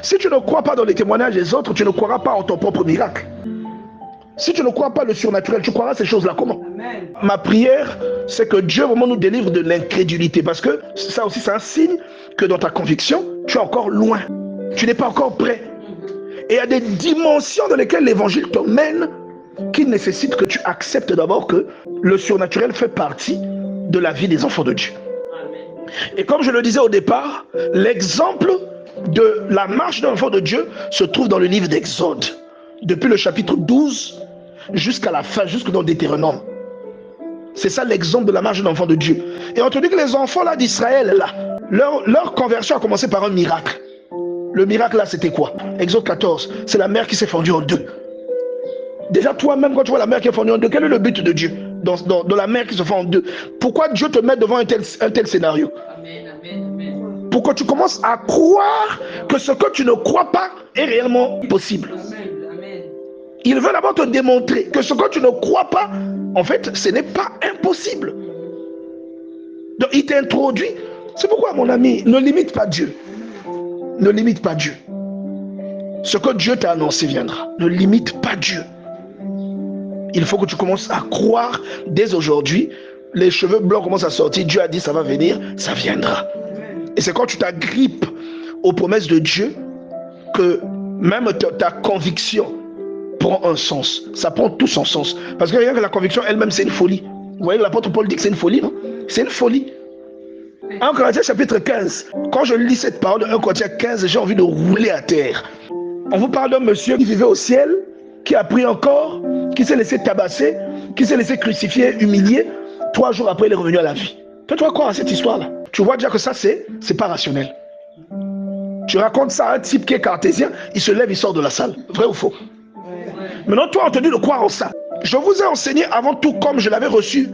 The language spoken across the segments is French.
Si tu ne crois pas dans les témoignages des autres, tu ne croiras pas en ton propre miracle. Si tu ne crois pas le surnaturel, tu croiras ces choses-là comment? Amen. Ma prière, c'est que Dieu vraiment nous délivre de l'incrédulité. Parce que ça aussi, c'est un signe que dans ta conviction, tu es encore loin. Tu n'es pas encore prêt. Et il y a des dimensions dans lesquelles l'évangile te mène qui nécessitent que tu acceptes d'abord que le surnaturel fait partie de la vie des enfants de Dieu. Amen. Et comme je le disais au départ, l'exemple de la marche d'un enfant de Dieu se trouve dans le livre d'Exode. Depuis le chapitre 12 jusqu'à la fin, jusque dans Deutéronome. C'est ça l'exemple de la marche d'un enfant de Dieu. Et on te dit que les enfants là d'Israël, là, leur conversion a commencé par un miracle. Le miracle là, c'était quoi? Exode 14, c'est la mer qui s'est fendue en deux. Déjà toi-même, quand tu vois la mer qui est fendue en deux, quel est le but de Dieu dans la mer qui se fend en deux? Pourquoi Dieu te met devant un tel scénario? Amen, amen, amen. Pour que tu commences à croire que ce que tu ne crois pas est réellement possible. Amen. Il veut d'abord te démontrer que ce que tu ne crois pas, en fait, ce n'est pas impossible. Donc, il t'introduit. C'est pourquoi, mon ami, ne limite pas Dieu. Ne limite pas Dieu. Ce que Dieu t'a annoncé viendra. Ne limite pas Dieu. Il faut que tu commences à croire dès aujourd'hui. Les cheveux blancs commencent à sortir. Dieu a dit ça va venir, ça viendra. Et c'est quand tu t'agrippes aux promesses de Dieu que même ta conviction prend un sens. Ça prend tout son sens. Parce que rien que la conviction elle-même, c'est une folie. Vous voyez, l'apôtre Paul dit que c'est une folie, non? C'est une folie. 1 Corinthiens chapitre 15. Quand je lis cette parole de 1 Corinthiens 15, j'ai envie de rouler à terre. On vous parle d'un monsieur qui vivait au ciel, qui a pris un corps, qui s'est laissé tabasser, qui s'est laissé crucifier, humilier. 3 jours après, il est revenu à la vie. Toi, tu vas croire à cette histoire-là? Tu vois déjà que ça, c'est pas rationnel. Tu racontes ça à un type qui est cartésien, il se lève, il sort de la salle. Vrai ou faux? Maintenant, toi, on te dit de croire en ça. Je vous ai enseigné avant tout, comme je l'avais reçu,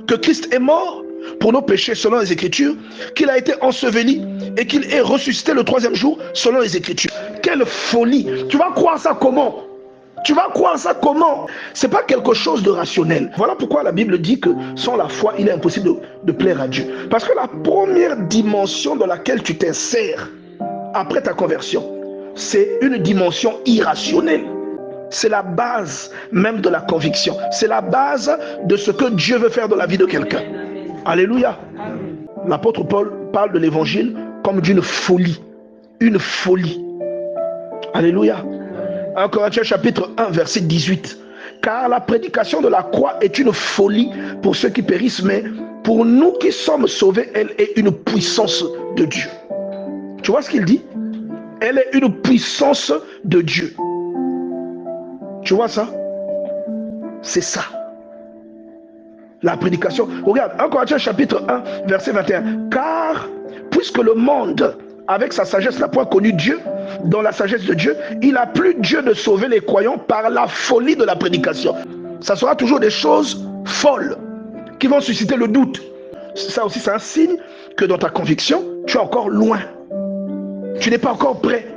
que Christ est mort pour nos péchés selon les Écritures, qu'il a été enseveli et qu'il est ressuscité le 3e jour selon les Écritures. Quelle folie! Tu vas croire ça comment? Tu vas croire ça comment? C'est pas quelque chose de rationnel. Voilà pourquoi la Bible dit que sans la foi, il est impossible de plaire à Dieu. Parce que la première dimension dans laquelle tu t'insères après ta conversion, c'est une dimension irrationnelle. C'est la base même de la conviction. C'est la base de ce que Dieu veut faire dans la vie de quelqu'un. Alléluia. L'apôtre Paul parle de l'évangile comme d'une folie. Une folie. Alléluia. 1 Corinthiens chapitre 1 verset 18. Car la prédication de la croix est une folie pour ceux qui périssent, mais pour nous qui sommes sauvés, elle est une puissance de Dieu. Tu vois ce qu'il dit? Elle est une puissance de Dieu. Tu vois ça? C'est ça. La prédication. Regarde, 1 Corinthiens chapitre 1, verset 21. Car, puisque le monde, avec sa sagesse, n'a point connu Dieu, dans la sagesse de Dieu, il a plu Dieu de sauver les croyants par la folie de la prédication. Ça sera toujours des choses folles qui vont susciter le doute. Ça aussi, c'est un signe que dans ta conviction, tu es encore loin. Tu n'es pas encore prêt.